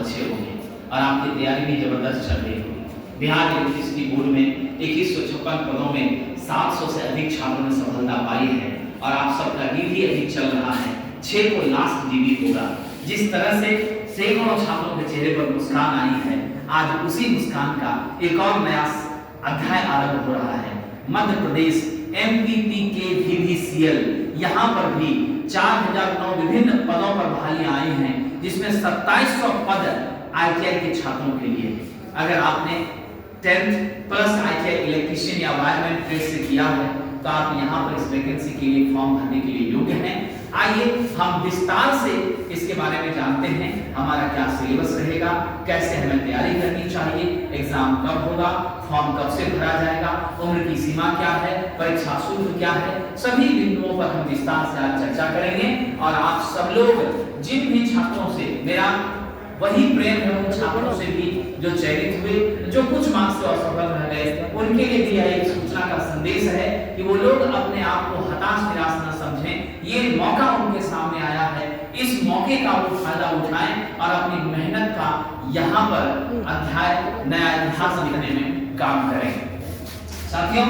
अच्छे होंगे और आपकी तैयारी भी जबरदस्त चल रही होगी। बिहार इलेक्ट्रिसिटी बोर्ड में 2156 पदों में 700 से अधिक छात्रों ने सफलता पाई है और आप सबका भी अधिक चल रहा है। 6 को लास्ट जीवी होगा। जिस तरह से सैकड़ों छात्रों के चेहरे पर मुस्कान आई है, आज उसी मुस्कान का एक और नया अध्याय आरंभ हो रहा है। मध्य प्रदेश एमपीपी के VVCL यहाँ पर भी 4009 विभिन्न पदों पर बहालियां आई हैं, जिसमें 2700 पद ITI के छात्रों के लिए है। अगर आपने 10th प्लस ITI इलेक्ट्रीशियन या वायरमैन ट्रेड से किया है तो आप यहाँ पर इस वैकेंसी के लिए फॉर्म भरने के लिए योग्य हैं। आइए हम विस्तार से इसके बारे में जानते हैं। हमारा क्या सिलेबस रहेगा, कैसे हमें तैयारी करनी चाहिए, एग्जाम कब होगा, फॉर्म कब से भरा जाएगा, उम्र की सीमा क्या है, परीक्षा शुल्क क्या है, सभी बिंदुओं पर हम विस्तार से आज चर्चा करेंगे। और आप सब लोग जिन भी छात्रों से मेरा वही प्रेम है, उन छात्रों से भी जो चयनित हुए, जो कुछ मार्क्स से असफल रह गए, उनके लिए भी एक सूचना का संदेश है कि वो लोग अपने आप को हताश निराश न समझें। ये मौका उनके सामने आया है, इस मौके का वो फायदा उठाएं और अपनी मेहनत का यहाँ पर अध्याय नया इतिहास लिखने में काम करें। साथियों,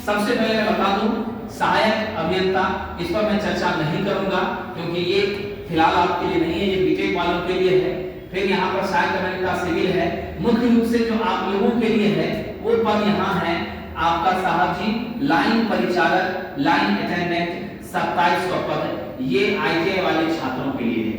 सबसे पहले मैं बता दूं, सहायक अभियंता इस पर मैं चर्चा नहीं करूंगा क्योंकि ये फिलहाल आपके लिए नहीं है, ये बीटेक वालों के लिए है। फिर यहाँ पर सहायक अभियंता सिविल है। मुख्य रूप से जो आप लोगों के लिए है वो पद यहाँ है आपका साहब जी लाइन परिचालक, लाइन अटेंडेंट 2700 पद, ये ITI वाले छात्रों के लिए है।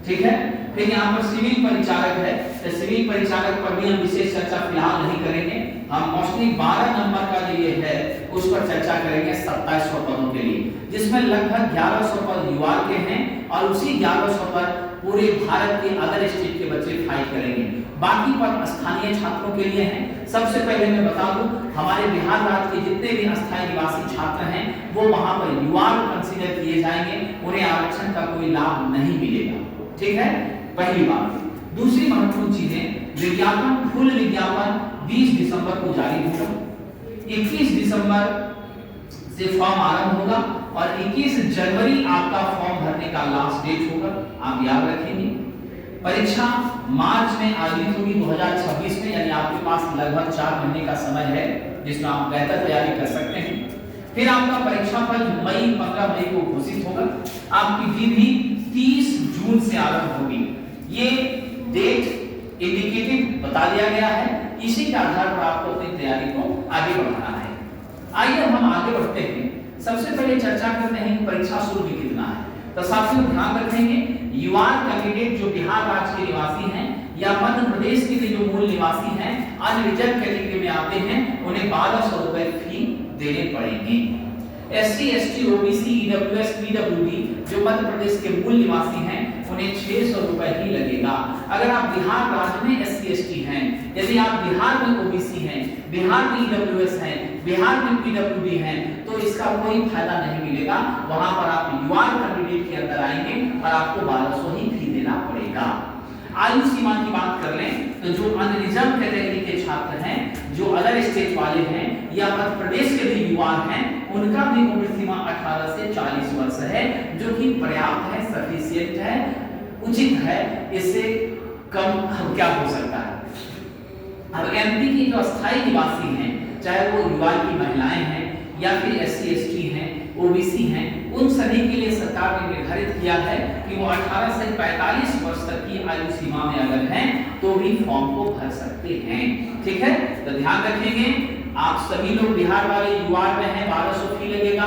ठीक है। फिर यहाँ पर सिविल परिचालक है, तो सिविल परिचालक पर भी हम विशेष चर्चा फिलहाल नहीं करेंगे। हम मोस्टली 12 नंबर का जो ये है उस पर चर्चा करेंगे 2700 पदों के लिए, जिसमें लगभग 1100 पद युवा के हैं और उसी 1100 पर पूरे भारत के अदर स्टेट के बच्चे फाइट करेंगे। बाकी पद स्थानीय छात्रों के लिए हैं। सबसे पहले मैं बता दूं, हमारे बिहार राज्य के जितने भी अस्थायी निवासी छात्र हैं वो वहां पर युवा कंसीडर किए जाएंगे, उन्हें आरक्षण का कोई लाभ नहीं मिलेगा। ठीक है, पहली बात। दूसरी महत्वपूर्ण चीजें, विज्ञापन, फुल विज्ञापन 20 दिसंबर को जारी होगा। 21 दिसंबर से फॉर्म आरंभ होगा और 21 जनवरी आपका फॉर्म भरने का लास्ट डेट होगा, आप याद रखेंगे। परीक्षा मार्च में आयोजित होगी 2026 में, यानी आपके पास लगभग 4 महीने का समय है जिसमें आप बेहतर तैयारी कर सकते हैं। फिर आपका परीक्षा फल 15 मई को घोषित होगा। आपकी विधि 30 जून से आरंभ होगी। ये डेट इंडिकेटिव बता दिया गया है, इसी के आधार पर आपको अपनी तैयारी को आगे बढ़ाना है। आइए हम आगे बढ़ते हैं। सबसे पहले चर्चा करते हैं कि परीक्षा शुल्क कितना है। तो साथियों ध्यान रखेंगे, युवा कैंडिडेट जो बिहार राज्य के निवासी हैं या मध्य प्रदेश के जो मूल निवासी हैं, अनरिजर्व कैटेगरी में आते हैं, उन्हें 1200 रुपए फी देने पड़ेंगे। SC, ST, OBC, EWS, PWD जो मध्य प्रदेश के मूल निवासी हैं उन्हें 600 रुपए ही लगेगा। अगर आप बिहार राज्य में SC, ST हैं, यदि आप बिहार में OBC हैं, बिहार में EWS हैं, बिहार में PWD हैं, तो इसका कोई फायदा नहीं मिलेगा। वहां पर आप युवा कैंडिडेट के अंदर आएंगे और आपको 1200 ही फी देना पड़ेगा। आयु सीमा की बात कर लें तो जो अनरिजर्व कैटेगरी के छात्र हैं, जो अदर स्टेट वाले हैं या मध्य प्रदेश के भी युवा हैं, उनका भी उम्र सीमा 18 से 40 वर्ष है, जो कि पर्याप्त है, सफिशिएंट है, उचित है। इससे कम क्या हो सकता है। अब MP की जो अस्थायी निवासी हैं, चाहे वो युवा की महिलाएं हैं या फिर SC, ST हैं, OBC हैं, उन सभी के लिए सरकार ने निर्धारित किया है कि वो 18 से 45 वर्ष तक की आयु सीमा में अगर हैं तो भी फॉर्म को भर सकते हैं। ठीक है, तो ध्यान रखेंगे आप सभी लोग बिहार वाले युवा में हैं, 1200 फी लगेगा।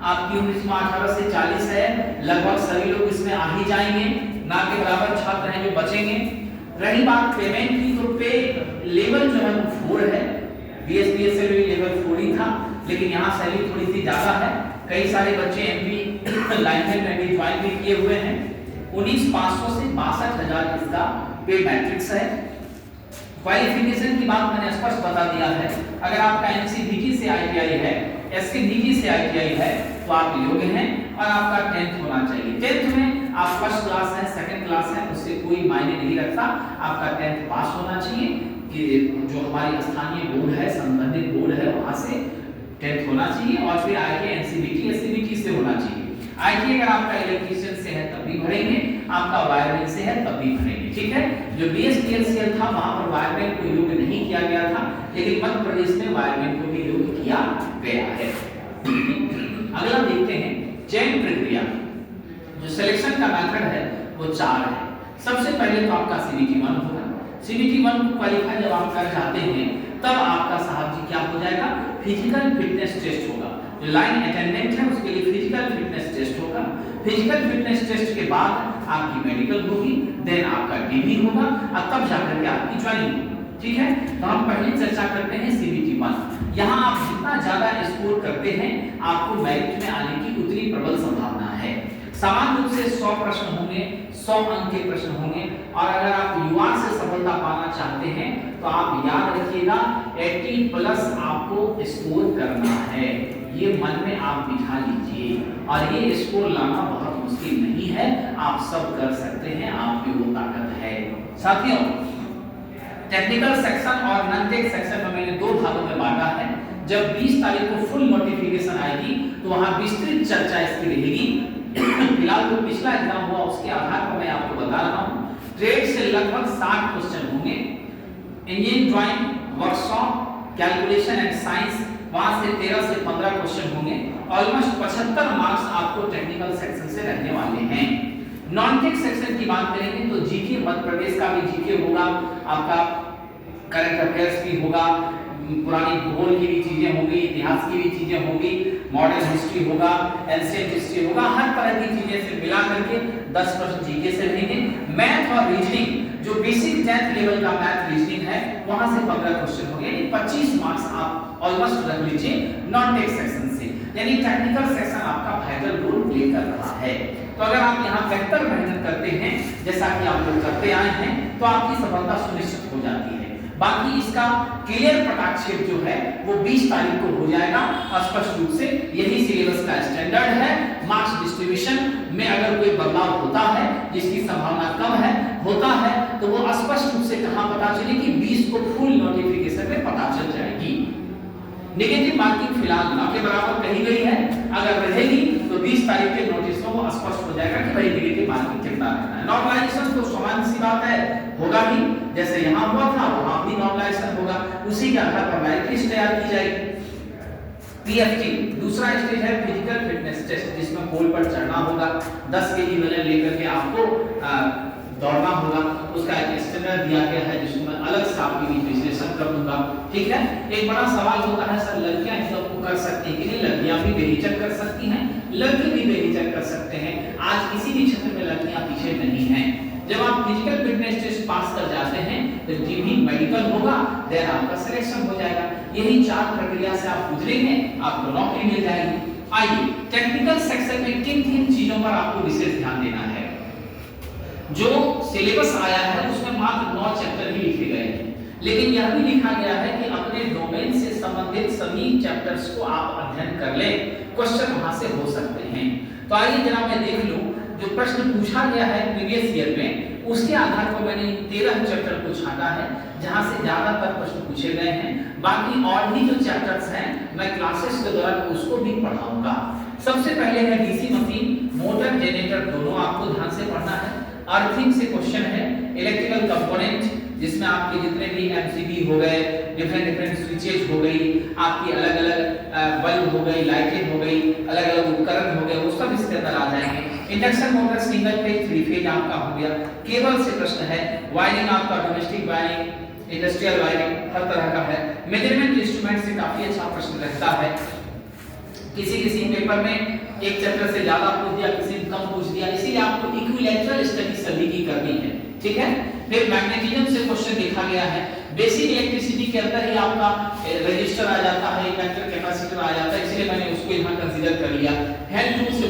आपकी उम्र सीमा 18 से 40 है, लगभग सभी लोग इसमें आ ही जाएंगे, ना के बराबर छात्र हैं जो बचेंगे। रही बात पेमेंट की, तो पे लेवल जो है वो 4 है। BSBSL भी लेवल 4 ही था, लेकिन यहाँ सैलरी थोड़ी सी ज्यादा है। कई सारे बच्चे MP लाइनमैन में भी ज्वाइन भी किए हुए हैं। 19,500 से 62,000 इसका पे मैट्रिक्स है। क्वालिफिकेशन की बात मैंने स्पष्ट बता दिया है। अगर आपका NCVT से ITI है, SCVT से ITI है तो आप योग्य हैं और आपका 10th होना चाहिए। 10th में आप फर्स्ट क्लास है, सेकंड क्लास है, उससे कोई मायने नहीं रखता, आपका 10th पास होना चाहिए। कि जो हमारी स्थानीय बोर्ड है, संबंधित बोर्ड है, वहां से 10th होना चाहिए और फिर ITI NCVT SCVT से होना चाहिए। ITI अगर आपका इलेक्ट्रीशियन से है तब भी भरेंगे, आपका वायरमैन से है तब भी भरेंगे, ठीक है। जो BSPLCL था वहां पर वायरमैन को योग्य नहीं किया गया था, लेकिन मध्य प्रदेश में वायरमैन को भी योग्य किया गया है। अगला देखते हैं चयन प्रक्रिया। जो सिलेक्शन का मेथड है वो 4 है। सबसे पहले तो आपका CBT 1 होगा। CBT 1 को क्वालिफाई जब आप कर जाते हैं तब आपका साहब जी क्या हो जाएगा, फिजिकल फिटनेस टेस्ट होगा। जो लाइन अटेंडेंट है उसके लिए फिजिकल फिटनेस टेस्ट होगा। फिजिकल फिटनेस टेस्ट के बाद आपकी मेडिकल होगी, देन आपका DV होगा और तब जाकर के आपकी ज्वाइनिंग होगी, ठीक है। तो हम पहले चर्चा करते हैं CBT 1। यहाँ आप जितना ज्यादा स्कोर करते हैं आपको मेरिट में आने की उतनी प्रबल संभावना है। सामान्य रूप से 100 प्रश्न होंगे, 100 अंक के प्रश्न होंगे, और अगर आप युवा से सफलता पाना चाहते हैं तो आप याद रखिएगा 80 प्लस आपको स्कोर करना है। ये मन में आप बिठा लीजिए, और ये स्कोर लाना बहुत मुश्किल नहीं है, आप सब कर सकते हैं, आप में वो ताकत है। साथियों, टेक्निकल सेक्शन और नॉन टेक सेक्शन में मैंने 2 भागों में बांटा है। जब 20 तारीख को फुल नोटिफिकेशन आएगी तो वहां विस्तृत चर्चा इसकी रहेगी। फिलहाल जो पिछला एग्जाम हुआ उसके आधार पर मैं आपको बता रहा हूं। ट्रेड से लगभग 60 क्वेश्चन होंगे। Engineering drawing, workshop, calculation and science, वहां से 13 से 15 क्वेश्चन होंगे। ऑलमोस्ट 75 मार्क्स आपको टेक्निकल सेक्शन से रहने वाले हैं। नॉन टेक सेक्शन की बात करेंगे तो जीके, मध्य प्रदेश का भी जीके होगा, आपका करंट अफेयर्स भी होगा, पुरानी भूगोल की भी चीजें होंगी, इतिहास की भी चीजें होंगी, मॉडर्न हिस्ट्री होगा, एंशिएंट हिस्ट्री होगा, हर तरह की चीजें से मिला करके 10 प्रश्न जीके से रहेंगे। मैथ और रीजनिंग, जो बेसिक 10th लेवल का मैथ रीजनिंग है, वहां से 15 क्वेश्चन होंगे, यानी 25 मार्क्स आप ऑलमोस्ट रख लीजिए नॉन टेक सेक्शन से। यानी टेक्निकल सेक्शन आपका वाइटल रोल प्ले कर रहा है। तो अगर आप यहाँ बेहतर मेहनत करते हैं जैसा कि आप लोग करते आए हैं तो आपकी सफलता सुनिश्चित हो जाती है। बाकी इसका क्लियर पटाक्षेप जो है वो 20 तारीख को हो जाएगा। स्पष्ट रूप से यही सिलेबस का स्टैंडर्ड है। मार्क्स डिस्ट्रीब्यूशन में अगर कोई बदलाव होता है, जिसकी संभावना कम है, होता है, तो वो स्पष्ट रूप से कहां पता चलेगी, 20 को फुल नोटिफिकेशन में पता चल जाएगी। नेगेटिव मार्किंग फिलहाल ना के बराबर कही गई है, अगर रहेगी तो 20 तारीख के नोटिस में वो स्पष्ट हो जाएगा कि भाई नेगेटिव मार्किंग कितना रहना है। नॉर्मलाइजेशन तो सामान्य सी बात है, होगा ही, जैसे यहाँ हुआ था वहां भी नॉर्मलाइजेशन होगा, उसी के आधार पर मेरिट लिस्ट तैयार की जाएगी। PFT दूसरा स्टेज है फिजिकल फिटनेस टेस्ट, जिसमें पोल पर चढ़ना होगा, 10 केजी वजन लेकर के आपको दौड़ना होगा। उसका एक स्टैंडर्ड दिया गया है जिसको मैं अलग से आपके लिए विश्लेषण कर दूंगा, ठीक है। एक बड़ा सवाल होता है, सर लड़कियां इस सब को कर सकती हैं कि नहीं? लड़कियां भी बेहिचक कर सकती हैं, लड़के भी बेहिचक कर सकते हैं। आज किसी भी क्षेत्र में लड़कियां पीछे नहीं हैं। जब आप फिजिकल फिटनेस टेस्ट पास कर जाते हैं तो DV मेडिकल होगा, देन आपका सिलेक्शन हो जाएगा। यही 4 प्रक्रिया से आप गुजरेंगे, आपको नौकरी मिल जाएगी। आइए, टेक्निकल सेक्शन में किन-किन चीजों पर आपको विशेष ध्यान देना है। जो सिलेबस आया है उसमें मात्र 9 चैप्टर ही लिखे गए हैं, लेकिन यह भी लिखा गया है कि अपने डोमेन से संबंधित सभी चैप्टर्स को आप अध्ययन कर लें, क्वेश्चन वहां से हो सकते हैं। तो आइए जरा मैं देख लूं जो प्रश्न पूछा गया है प्रीवियस ईयर में, उसके आधार पर मैंने 13 चैप्टर को छांटा है जहां से ज्यादातर प्रश्न पूछे गए हैं। बाकी और भी जो चैप्टर्स हैं मैं क्लासेस के दौरान उसको भी पढ़ाऊंगा। सबसे पहले है डीसी मशीन, मोटर, जनरेटर, दोनों आपको ध्यान से पढ़ना है। अर्थिंग से क्वेश्चन है, इलेक्ट्रिकल कंपोनेंट जिसमें आपके जितने भी MCB हो गए, डिफरेंट स्विचेज हो गई, आपकी अलग-अलग बल्ब हो गई, लाइटें हो गई, अलग-अलग उपकरण हो गए, वो सब इसके अंदर आ जाएंगे। Induction motor single phase, 3 phase आपका हो गया। केबल से प्रश्न है, वायरिंग आपका डोमेस्टिक वायरिंग, इंडस्ट्रियल वायरिंग, हर तरह का है। मेजरमेंट इंस्ट्रूमेंट से काफी अच्छा प्रश्न रहता है। किसी पेपर में एक चैप्टर से ज्यादा पूछ दिया, किसी में कम पूछ दिया, इसीलिए आपको इक्विलैटरल स्टडी सभी की करनी है, ठीक है। फिर मैग्नेटिज्म से क्वेश्चन देखा गया है। बेसिक इलेक्ट्रिसिटी के अंदर ही आपका रेजिस्टर आ जाता है, इंडक्टर, कैपेसिटर आ जाता है, इसलिए मैंने उसको यहां कंसीडर कर लिया। हेल्थ टूल से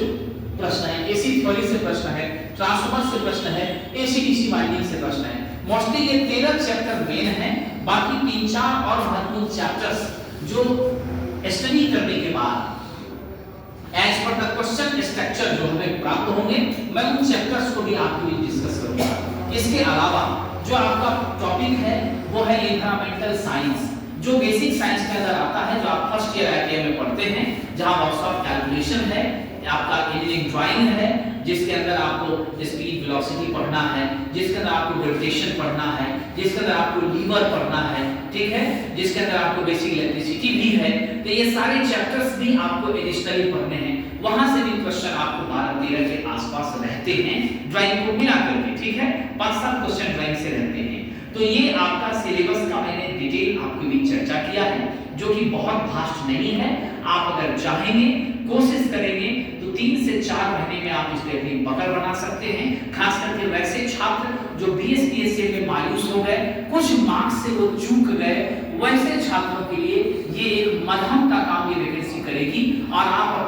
प्रश्न है, एसी थ्योरी से प्रश्न है, ट्रांसफार्मर से प्रश्न है, AC/DC वाइंडिंग से प्रश्न है। मोस्टली ये 13 चैप्टर मेन है, बाकी 3-4 और महत्वपूर्ण चैप्टर्स जो स्टडी करने के बाद as per the question structure जो हमें प्राप्त होंगे, मैं उन चैप्टर्स को भी आपके लिए डिस्कस करूंगा। इसके अलावा जो आपका टॉपिक है वो है एनवायरमेंटल साइंस, जो बेसिक साइंस के अंदर आता है, जो आप फर्स्ट ईयर ITI में पढ़ते हैं, जहां वर्क्स ऑफ कैलकुलेशन है, आपका इंजीनियरिंग ड्राइंग है, जिसके अंदर आपको स्पीड वेलोसिटी पढ़ना है, जिसके अंदर आपको ग्रेविटेशन पढ़ना है, जिसके अंदर आपको लीवर पढ़ना है, ठीक है, जिसके अंदर आपको बेसिक इलेक्ट्रिसिटी भी है। तो ये सारे चैप्टर्स भी आपको एडिशनली पढ़ने हैं। वहां से भी क्वेश्चन आपको 12-13 के आसपास रहते हैं ड्राइंग को मिला करके, ठीक है, 5-7 क्वेश्चन ड्राइंग से रहते हैं। तो ये आपका सिलेबस का मैंने डिटेल आपके बीच चर्चा किया है, जो कि बहुत वास्ट नहीं है। आप अगर चाहेंगे, कोशिश करेंगे तो 3 से 4 महीने में आप इसमें अपनी पकड़ बना सकते हैं। खास करके वैसे छात्र जो BSPSC में मायूस हो गए, कुछ मार्क्स से वो चूक गए, वैसे छात्रों के लिए ये एक मध्यम का काम ये वैकेंसी करेगी और आप